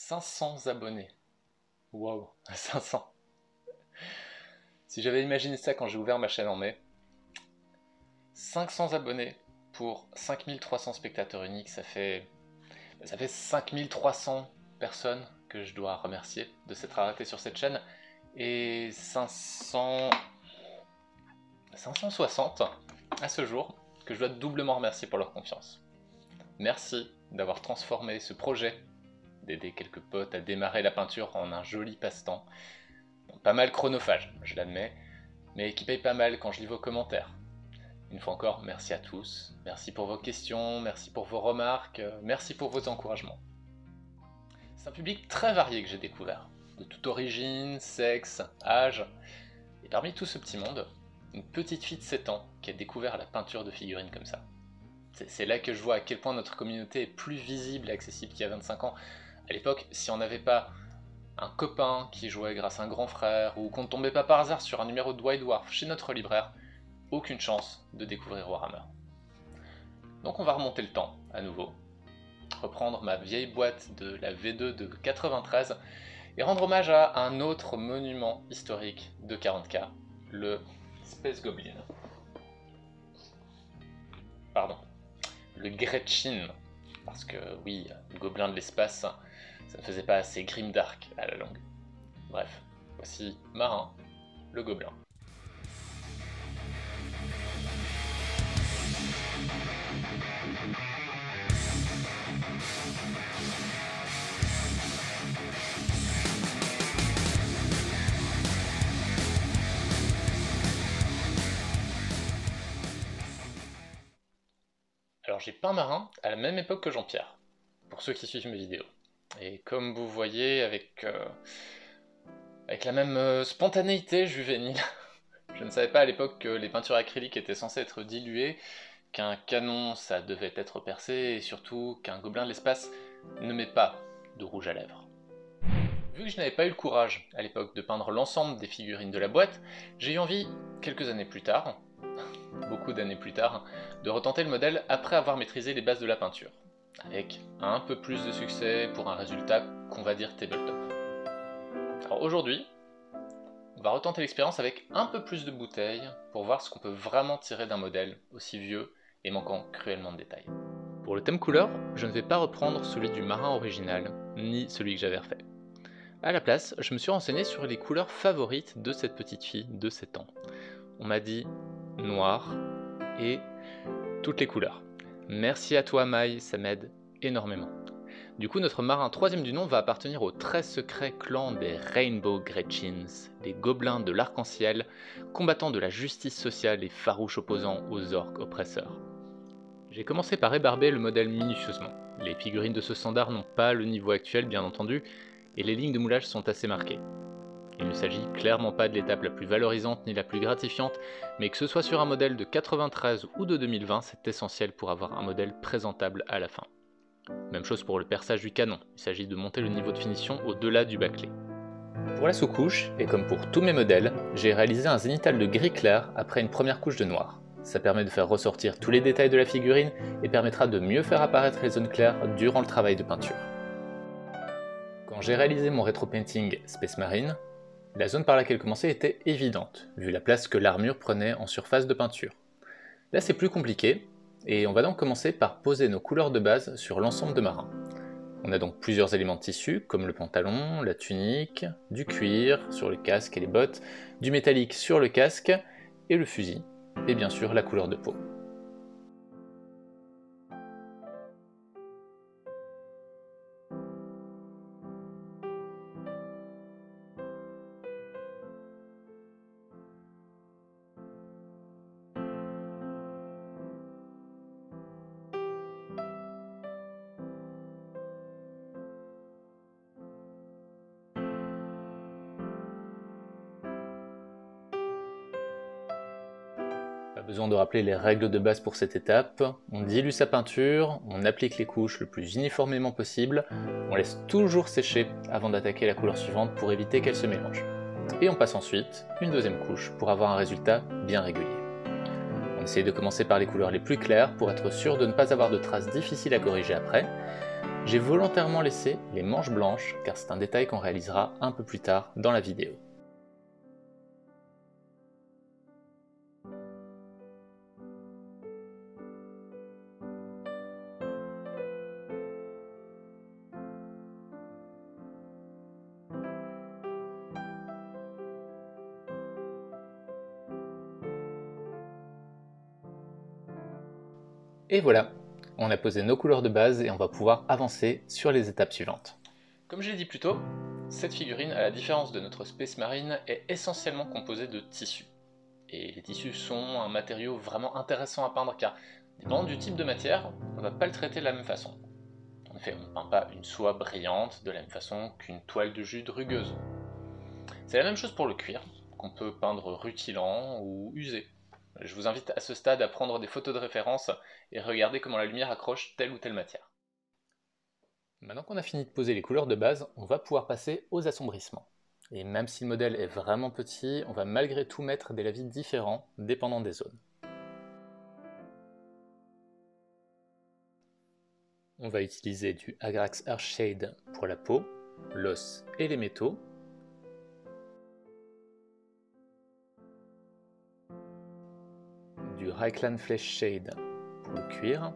500 abonnés. Wow, 500. Si j'avais imaginé ça quand j'ai ouvert ma chaîne en mai, 500 abonnés pour 5300 spectateurs uniques, ça fait 5300 personnes que je dois remercier de s'être arrêtées sur cette chaîne, et 560 à ce jour que je dois doublement remercier pour leur confiance. Merci d'avoir transformé ce projet d'aider quelques potes à démarrer la peinture en un joli passe-temps. Pas mal chronophage, je l'admets, mais qui paye pas mal quand je lis vos commentaires. Une fois encore, merci à tous, merci pour vos questions, merci pour vos remarques, merci pour vos encouragements. C'est un public très varié que j'ai découvert, de toute origine, sexe, âge, et parmi tout ce petit monde, une petite fille de 7 ans qui a découvert la peinture de figurines comme ça. C'est là que je vois à quel point notre communauté est plus visible et accessible qu'il y a 25 ans. À l'époque, si on n'avait pas un copain qui jouait grâce à un grand frère, ou qu'on ne tombait pas par hasard sur un numéro de White Dwarf chez notre libraire, aucune chance de découvrir Warhammer. Donc on va remonter le temps, à nouveau, reprendre ma vieille boîte de la V2 de 93, et rendre hommage à un autre monument historique de 40K, le Space Goblin. Pardon, le Gretchin, parce que oui, le gobelin de l'espace, ça ne faisait pas assez grimdark à la longue. Bref, voici Marin, le gobelin. Alors j'ai peint Marin à la même époque que Jean-Pierre, pour ceux qui suivent mes vidéos. Et comme vous voyez, avec la même spontanéité juvénile, je ne savais pas à l'époque que les peintures acryliques étaient censées être diluées, qu'un canon ça devait être percé, et surtout qu'un gobelin de l'espace ne met pas de rouge à lèvres. Vu que je n'avais pas eu le courage à l'époque de peindre l'ensemble des figurines de la boîte, j'ai eu envie, quelques années plus tard, beaucoup d'années plus tard, de retenter le modèle après avoir maîtrisé les bases de la peinture, avec un peu plus de succès pour un résultat qu'on va dire tabletop. Alors aujourd'hui, on va retenter l'expérience avec un peu plus de bouteilles pour voir ce qu'on peut vraiment tirer d'un modèle aussi vieux et manquant cruellement de détails. Pour le thème couleur, je ne vais pas reprendre celui du marin original, ni celui que j'avais refait. À la place, je me suis renseigné sur les couleurs favorites de cette petite fille de 7 ans. On m'a dit noir et toutes les couleurs. Merci à toi Maï, ça m'aide énormément. Du coup, notre marin troisième du nom va appartenir au très secret clan des Rainbow Gretchins, les gobelins de l'arc-en-ciel, combattants de la justice sociale et farouches opposants aux orques oppresseurs. J'ai commencé par ébarber le modèle minutieusement. Les figurines de ce standard n'ont pas le niveau actuel, bien entendu, et les lignes de moulage sont assez marquées. Il ne s'agit clairement pas de l'étape la plus valorisante ni la plus gratifiante, mais que ce soit sur un modèle de 93 ou de 2020, c'est essentiel pour avoir un modèle présentable à la fin. Même chose pour le perçage du canon, il s'agit de monter le niveau de finition au-delà du bâclé. Pour la sous-couche, et comme pour tous mes modèles, j'ai réalisé un zénithal de gris clair après une première couche de noir. Ça permet de faire ressortir tous les détails de la figurine et permettra de mieux faire apparaître les zones claires durant le travail de peinture. Quand j'ai réalisé mon rétro-painting Space Marine, la zone par laquelle commencer était évidente, vu la place que l'armure prenait en surface de peinture. Là c'est plus compliqué, et on va donc commencer par poser nos couleurs de base sur l'ensemble de Marin. On a donc plusieurs éléments de tissu, comme le pantalon, la tunique, du cuir sur le casque et les bottes, du métallique sur le casque et le fusil, et bien sûr la couleur de peau. Pas besoin de rappeler les règles de base pour cette étape, on dilue sa peinture, on applique les couches le plus uniformément possible, on laisse toujours sécher avant d'attaquer la couleur suivante pour éviter qu'elle se mélange. Et on passe ensuite une deuxième couche pour avoir un résultat bien régulier. On essaye de commencer par les couleurs les plus claires pour être sûr de ne pas avoir de traces difficiles à corriger après. J'ai volontairement laissé les manches blanches car c'est un détail qu'on réalisera un peu plus tard dans la vidéo. Et voilà, on a posé nos couleurs de base et on va pouvoir avancer sur les étapes suivantes. Comme je l'ai dit plus tôt, cette figurine, à la différence de notre Space Marine, est essentiellement composée de tissus. Et les tissus sont un matériau vraiment intéressant à peindre car, dépendant du type de matière, on ne va pas le traiter de la même façon. En effet, on ne peint pas une soie brillante de la même façon qu'une toile de jute rugueuse. C'est la même chose pour le cuir, qu'on peut peindre rutilant ou usé. Je vous invite à ce stade à prendre des photos de référence et regarder comment la lumière accroche telle ou telle matière. Maintenant qu'on a fini de poser les couleurs de base, on va pouvoir passer aux assombrissements. Et même si le modèle est vraiment petit, on va malgré tout mettre des lavis différents dépendant des zones. On va utiliser du Agrax Earthshade pour la peau, l'os et les métaux, du Reichland Flesh Shade pour le cuir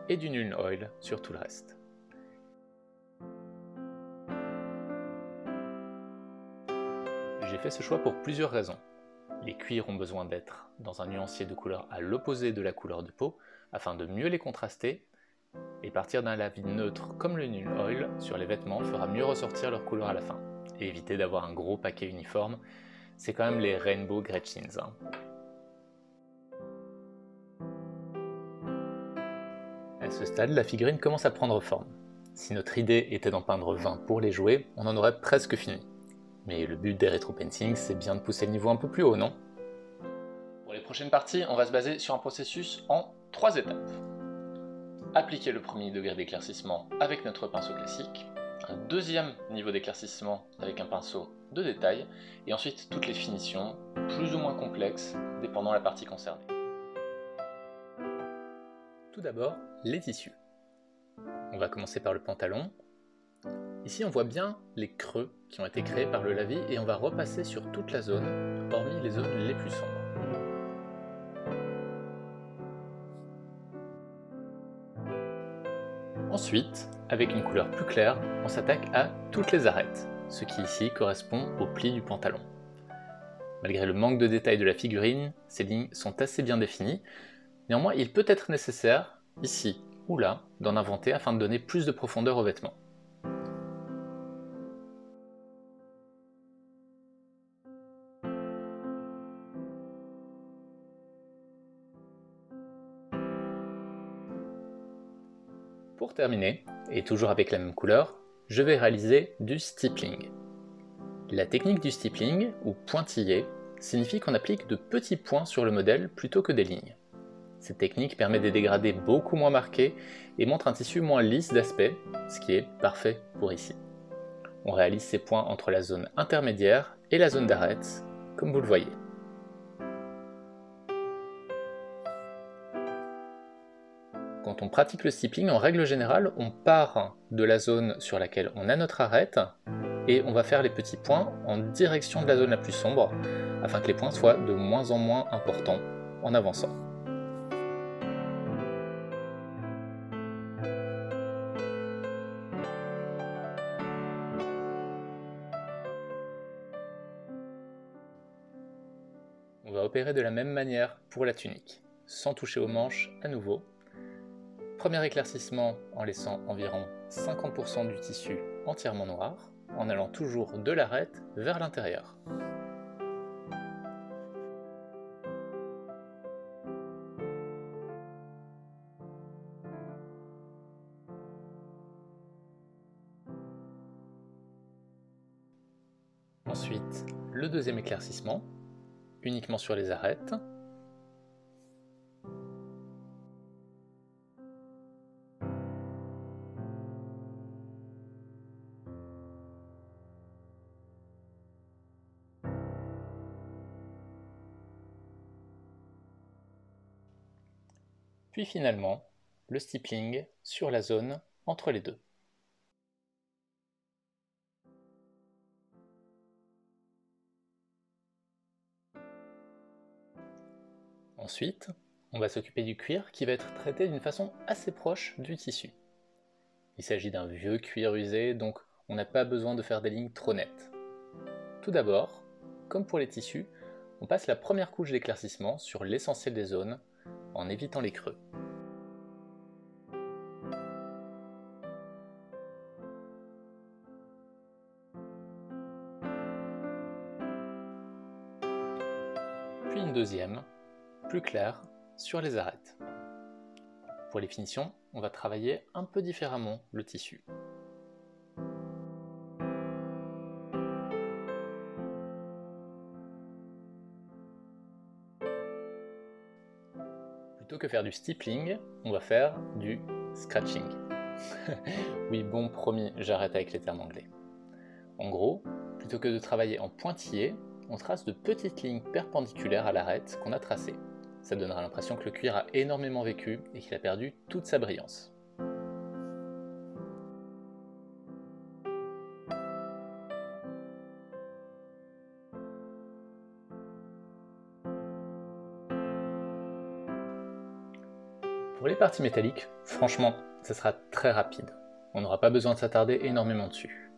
et du Nuln Oil sur tout le reste. J'ai fait ce choix pour plusieurs raisons. Les cuirs ont besoin d'être dans un nuancier de couleur à l'opposé de la couleur de peau afin de mieux les contraster, et partir d'un lavis neutre comme le Nuln Oil sur les vêtements fera mieux ressortir leur couleur à la fin, et éviter d'avoir un gros paquet uniforme, c'est quand même les Rainbow Gretchins. À ce stade, la figurine commence à prendre forme. Si notre idée était d'en peindre 20 pour les jouer, on en aurait presque fini. Mais le but des rétro-paintings, c'est bien de pousser le niveau un peu plus haut, non? Pour les prochaines parties, on va se baser sur un processus en 3 étapes. Appliquer le premier degré d'éclaircissement avec notre pinceau classique, un deuxième niveau d'éclaircissement avec un pinceau de détail, et ensuite toutes les finitions, plus ou moins complexes, dépendant de la partie concernée. Tout d'abord, les tissus. On va commencer par le pantalon. Ici on voit bien les creux qui ont été créés par le lavis et on va repasser sur toute la zone, hormis les zones les plus sombres. Ensuite, avec une couleur plus claire, on s'attaque à toutes les arêtes, ce qui ici correspond au pli du pantalon. Malgré le manque de détails de la figurine, ces lignes sont assez bien définies. Néanmoins, il peut être nécessaire, ici ou là, d'en inventer afin de donner plus de profondeur aux vêtements. Pour terminer, et toujours avec la même couleur, je vais réaliser du stippling. La technique du stippling, ou pointillé, signifie qu'on applique de petits points sur le modèle plutôt que des lignes. Cette technique permet des dégradés beaucoup moins marqués et montre un tissu moins lisse d'aspect, ce qui est parfait pour ici. On réalise ces points entre la zone intermédiaire et la zone d'arête, comme vous le voyez. Quand on pratique le stippling, en règle générale, on part de la zone sur laquelle on a notre arête et on va faire les petits points en direction de la zone la plus sombre afin que les points soient de moins en moins importants en avançant. On va opérer de la même manière pour la tunique, sans toucher aux manches à nouveau. Premier éclaircissement en laissant environ 50% du tissu entièrement noir, en allant toujours de l'arête vers l'intérieur. Ensuite, le deuxième éclaircissement, uniquement sur les arêtes. Puis finalement, le stippling sur la zone entre les deux. Ensuite, on va s'occuper du cuir qui va être traité d'une façon assez proche du tissu. Il s'agit d'un vieux cuir usé, donc on n'a pas besoin de faire des lignes trop nettes. Tout d'abord, comme pour les tissus, on passe la première couche d'éclaircissement sur l'essentiel des zones en évitant les creux. Puis une deuxième, plus claire, sur les arêtes. Pour les finitions, on va travailler un peu différemment le tissu. Plutôt que faire du stippling, on va faire du scratching. Oui, bon, promis, j'arrête avec les termes anglais. En gros, plutôt que de travailler en pointillé, on trace de petites lignes perpendiculaires à l'arête qu'on a tracée. Ça donnera l'impression que le cuir a énormément vécu et qu'il a perdu toute sa brillance. Pour les parties métalliques, franchement, ça sera très rapide. On n'aura pas besoin de s'attarder énormément dessus.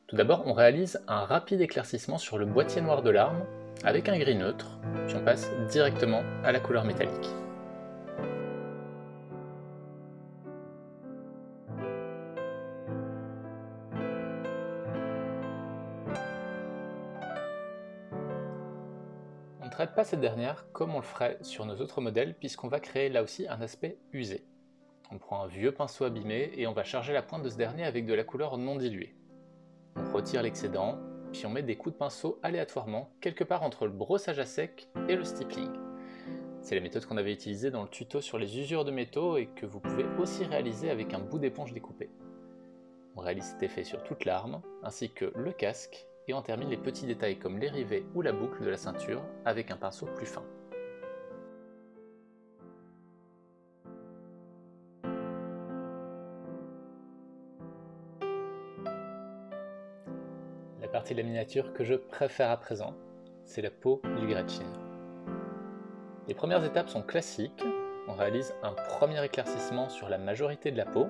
Tout d'abord, on réalise un rapide éclaircissement sur le boîtier noir de l'arme avec un gris neutre, puis on passe directement à la couleur métallique. On ne traite pas cette dernière comme on le ferait sur nos autres modèles puisqu'on va créer là aussi un aspect usé. On prend un vieux pinceau abîmé et on va charger la pointe de ce dernier avec de la couleur non diluée. On retire l'excédent, puis on met des coups de pinceau aléatoirement quelque part entre le brossage à sec et le stippling. C'est la méthode qu'on avait utilisée dans le tuto sur les usures de métaux et que vous pouvez aussi réaliser avec un bout d'éponge découpé. On réalise cet effet sur toute l'arme, ainsi que le casque, et on termine les petits détails comme les rivets ou la boucle de la ceinture avec un pinceau plus fin. La partie de la miniature que je préfère à présent, c'est la peau du Gretschin. Les premières étapes sont classiques, on réalise un premier éclaircissement sur la majorité de la peau.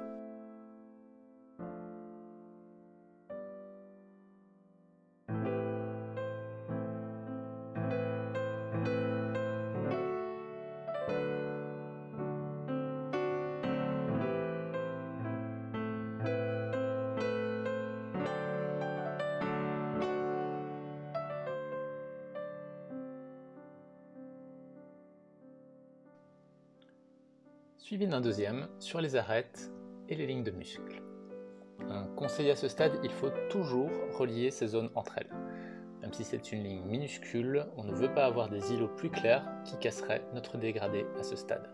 Suivi d'un deuxième sur les arêtes et les lignes de muscles. Un conseil à ce stade, il faut toujours relier ces zones entre elles. Même si c'est une ligne minuscule, on ne veut pas avoir des îlots plus clairs qui casseraient notre dégradé à ce stade.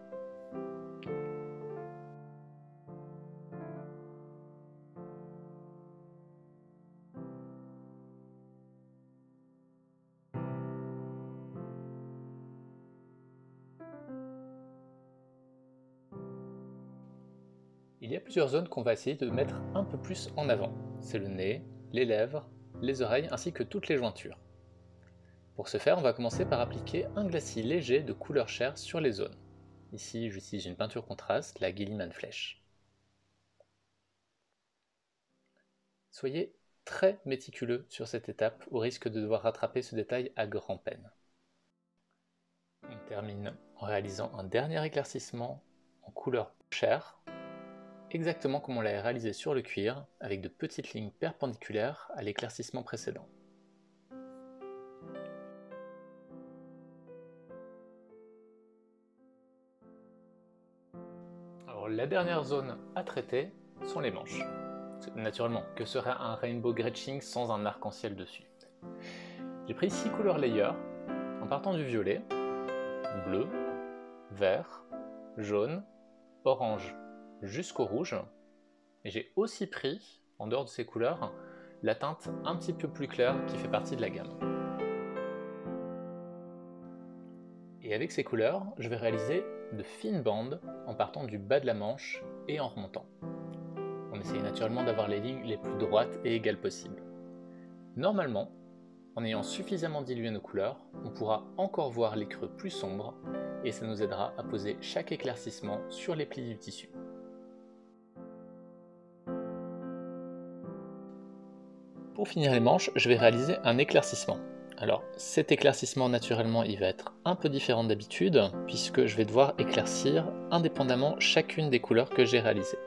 Il y a plusieurs zones qu'on va essayer de mettre un peu plus en avant. C'est le nez, les lèvres, les oreilles ainsi que toutes les jointures. Pour ce faire, on va commencer par appliquer un glacis léger de couleur chair sur les zones. Ici, j'utilise une peinture contraste, la Guilliman Flèche. Soyez très méticuleux sur cette étape au risque de devoir rattraper ce détail à grand-peine. On termine en réalisant un dernier éclaircissement en couleur chair, exactement comme on l'avait réalisé sur le cuir, avec de petites lignes perpendiculaires à l'éclaircissement précédent. Alors la dernière zone à traiter sont les manches. Naturellement, que serait un Rainbow Gretsching sans un arc-en-ciel dessus? J'ai pris 6 couleurs layer, en partant du violet, bleu, vert, jaune, orange, jusqu'au rouge, et j'ai aussi pris, en dehors de ces couleurs, la teinte un petit peu plus claire qui fait partie de la gamme. Et avec ces couleurs, je vais réaliser de fines bandes en partant du bas de la manche et en remontant. On essaye naturellement d'avoir les lignes les plus droites et égales possibles. Normalement, En ayant suffisamment dilué nos couleurs, on pourra encore voir les creux plus sombres et ça nous aidera à poser chaque éclaircissement sur les plis du tissu. Pour finir les manches, je vais réaliser un éclaircissement. Alors cet éclaircissement naturellement il va être un peu différent d'habitude puisque je vais devoir éclaircir indépendamment chacune des couleurs que j'ai réalisées.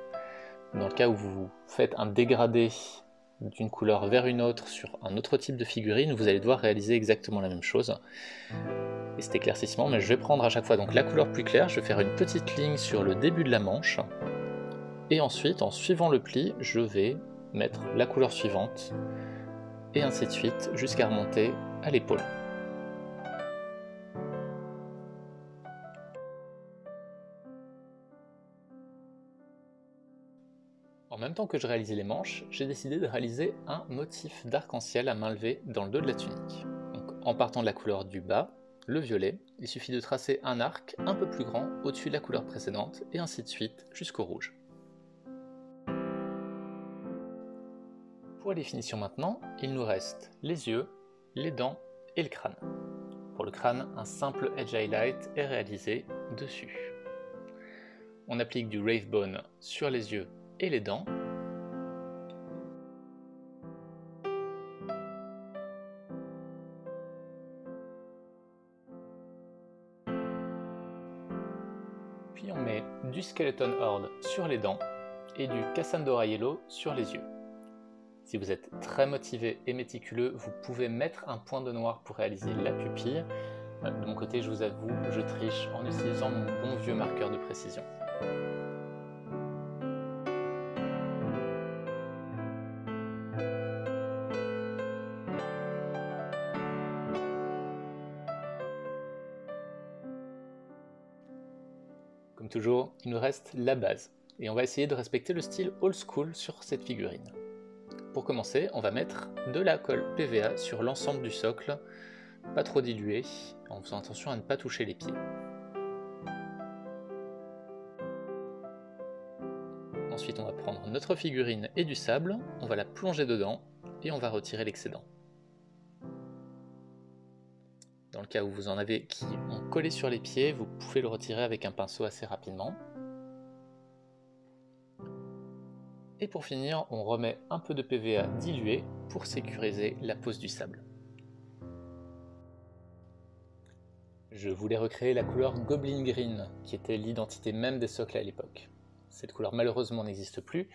Dans le cas où vous faites un dégradé d'une couleur vers une autre sur un autre type de figurine, vous allez devoir réaliser exactement la même chose. Et cet éclaircissement, mais je vais prendre à chaque fois donc la couleur plus claire, je vais faire une petite ligne sur le début de la manche, et ensuite en suivant le pli, je vais mettre la couleur suivante, et ainsi de suite jusqu'à remonter à l'épaule. En même temps que je réalisais les manches, j'ai décidé de réaliser un motif d'arc-en-ciel à main levée dans le dos de la tunique. Donc, en partant de la couleur du bas, le violet, il suffit de tracer un arc un peu plus grand au-dessus de la couleur précédente, et ainsi de suite jusqu'au rouge. Pour les finitions maintenant, il nous reste les yeux, les dents et le crâne. Pour le crâne, un simple edge highlight est réalisé dessus. On applique du Rave Bone sur les yeux et les dents. Puis on met du Skeleton Horde sur les dents et du Cassandora Yellow sur les yeux. Si vous êtes très motivé et méticuleux, vous pouvez mettre un point de noir pour réaliser la pupille. De mon côté, je vous avoue, je triche en utilisant mon bon vieux marqueur de précision. Comme toujours, il nous reste la base, et on va essayer de respecter le style old school sur cette figurine. Pour commencer, on va mettre de la colle PVA sur l'ensemble du socle, pas trop dilué, en faisant attention à ne pas toucher les pieds. Ensuite, on va prendre notre figurine et du sable, on va la plonger dedans, et on va retirer l'excédent. Dans le cas où vous en avez qui ont collé sur les pieds, vous pouvez le retirer avec un pinceau assez rapidement. Et pour finir, on remet un peu de PVA dilué pour sécuriser la pose du sable. Je voulais recréer la couleur Goblin Green, qui était l'identité même des socles à l'époque. Cette couleur malheureusement n'existe plus,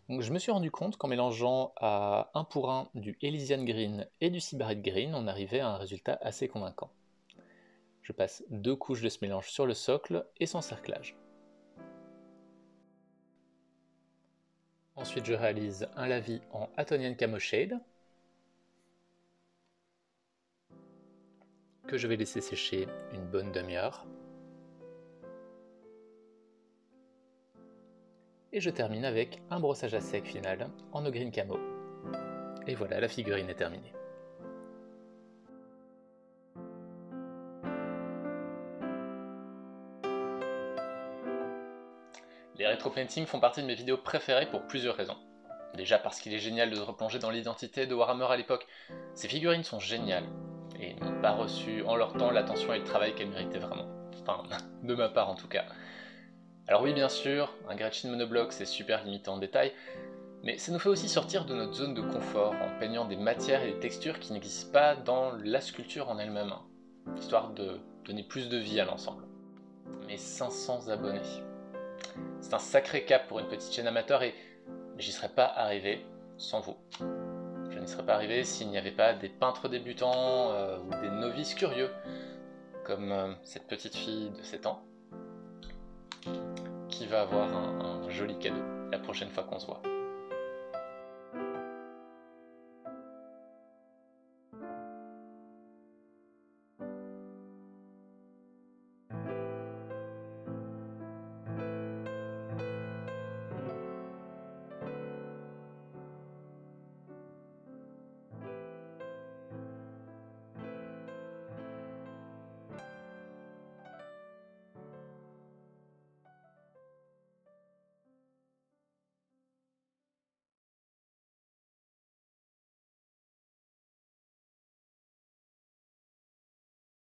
donc je me suis rendu compte qu'en mélangeant à 1 pour 1 du Elysian Green et du Sybarite Green, on arrivait à un résultat assez convaincant. Je passe 2 couches de ce mélange sur le socle et son cerclage. Ensuite, je réalise un lavis en Atonian Camo Shade que je vais laisser sécher une bonne demi-heure. Et je termine avec un brossage à sec final en green camo. Et voilà, la figurine est terminée. Les rétro-paintings font partie de mes vidéos préférées pour plusieurs raisons. Déjà parce qu'il est génial de se replonger dans l'identité de Warhammer à l'époque. Ces figurines sont géniales et n'ont pas reçu en leur temps l'attention et le travail qu'elles méritaient vraiment. Enfin, de ma part en tout cas. Alors oui, bien sûr, un Gretchen monobloc c'est super limité en détail, mais ça nous fait aussi sortir de notre zone de confort en peignant des matières et des textures qui n'existent pas dans la sculpture en elle-même, histoire de donner plus de vie à l'ensemble. Mais 500 abonnés. C'est un sacré cap pour une petite chaîne amateur et j'y serais pas arrivé sans vous. Je n'y serais pas arrivé s'il n'y avait pas des peintres débutants ou des novices curieux, comme cette petite fille de 7 ans, qui va avoir un joli cadeau la prochaine fois qu'on se voit.